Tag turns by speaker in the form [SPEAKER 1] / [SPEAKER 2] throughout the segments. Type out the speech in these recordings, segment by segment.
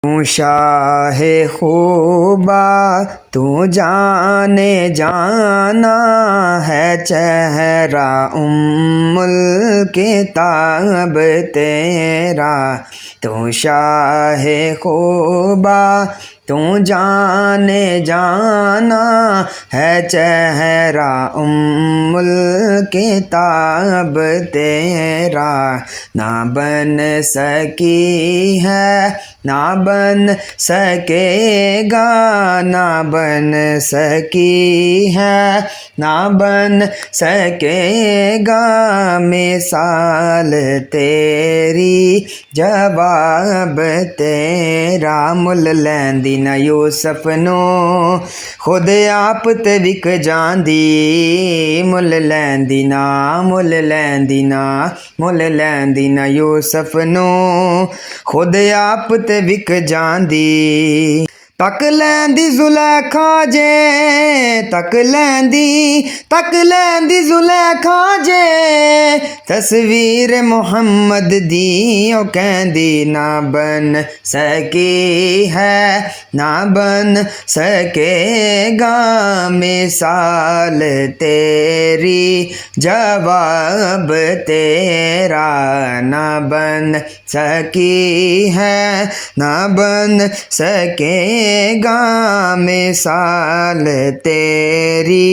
[SPEAKER 1] تو شاہ خوبا تو جانے جانا ہے چہرہ الکتاب تیرا، تو شاہ خوبا تو جانے جانا ہے چہرہ الکتاب تیرا، نہ بن سکی ہے نہ بن سکے گا، نہ بن سکی ہے نہ بن سکے گا مثال تیری، جواب تیرا۔ مل لیندی نہ یوسف نو خود آپ تے وک جاندی، مل لیندی نہ مل لیندی نہ مل لیندی نہ یوسف نو خود آپ تے وک جاندی، تک لیندی زلیکھا جے تک لیندی زلیکھا جے تصویر محمد دی، او کہندی نہ بن سکی ہے نہ بن سکے گا مثال تیری، جواب تیرا، نہ بن سکی ہے نہ بن سکے گا مثال تیری،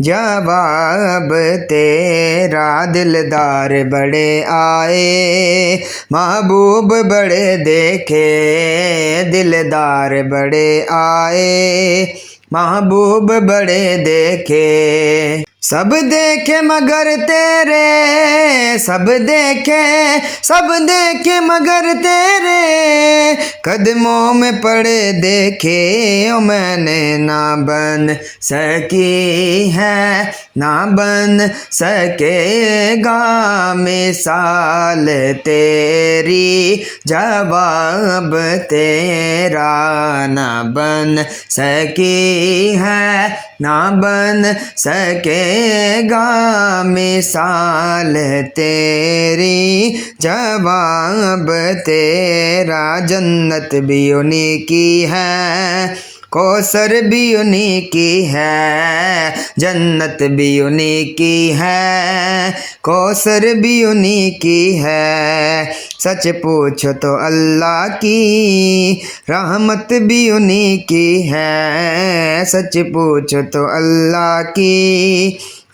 [SPEAKER 1] جواب تیرا۔ دلدار بڑے آئے محبوب بڑے دیکھے، دلدار بڑے آئے محبوب بڑے دیکھے، سب دیکھے مگر تیرے سب دیکھے مگر تیرے قدموں میں پڑے دیکھے، او میں نے نہ بن سکی ہے نہ بن سکے گا مثال تیری، جواب تیرا، نہ بن سکی ہے نہ بن سکے گا مثال تیری، جواب تیرا۔ جنت بھی انہی کی ہے کوثر بھی انہی کی ہے، جنت بھی انہی کی ہے کوثر بھی انہی کی ہے، سچ پوچھو تو اللہ کی رحمت بھی انہی کی ہے، سچ پوچھو تو اللہ کی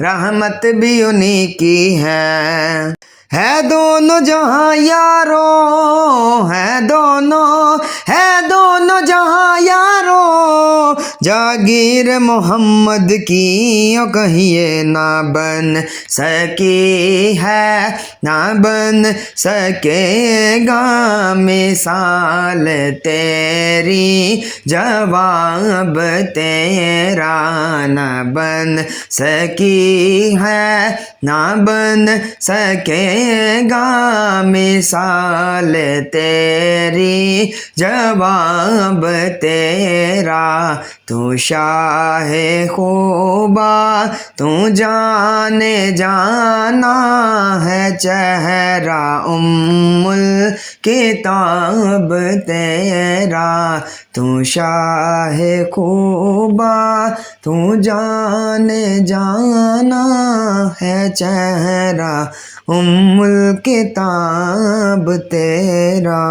[SPEAKER 1] رحمت بھی انہی کی ہے دونوں جہاں یارو ہے دونوں جہاں یارو، جاگیر محمد کی، او کہیے نہ بن سکی ہے نہ بن سکے گا مثال تیری، جواب تیرا، نہ بن سکی ہے نہ بن سکے گا مثال تیری، جواب تیرا۔ تو شاہ خوبا تو جانے جانا ہے چہرہ الکتاب تیرا، تو شاہ خوبا تو جانے جانا ہے چہرہ الکتاب تیرا۔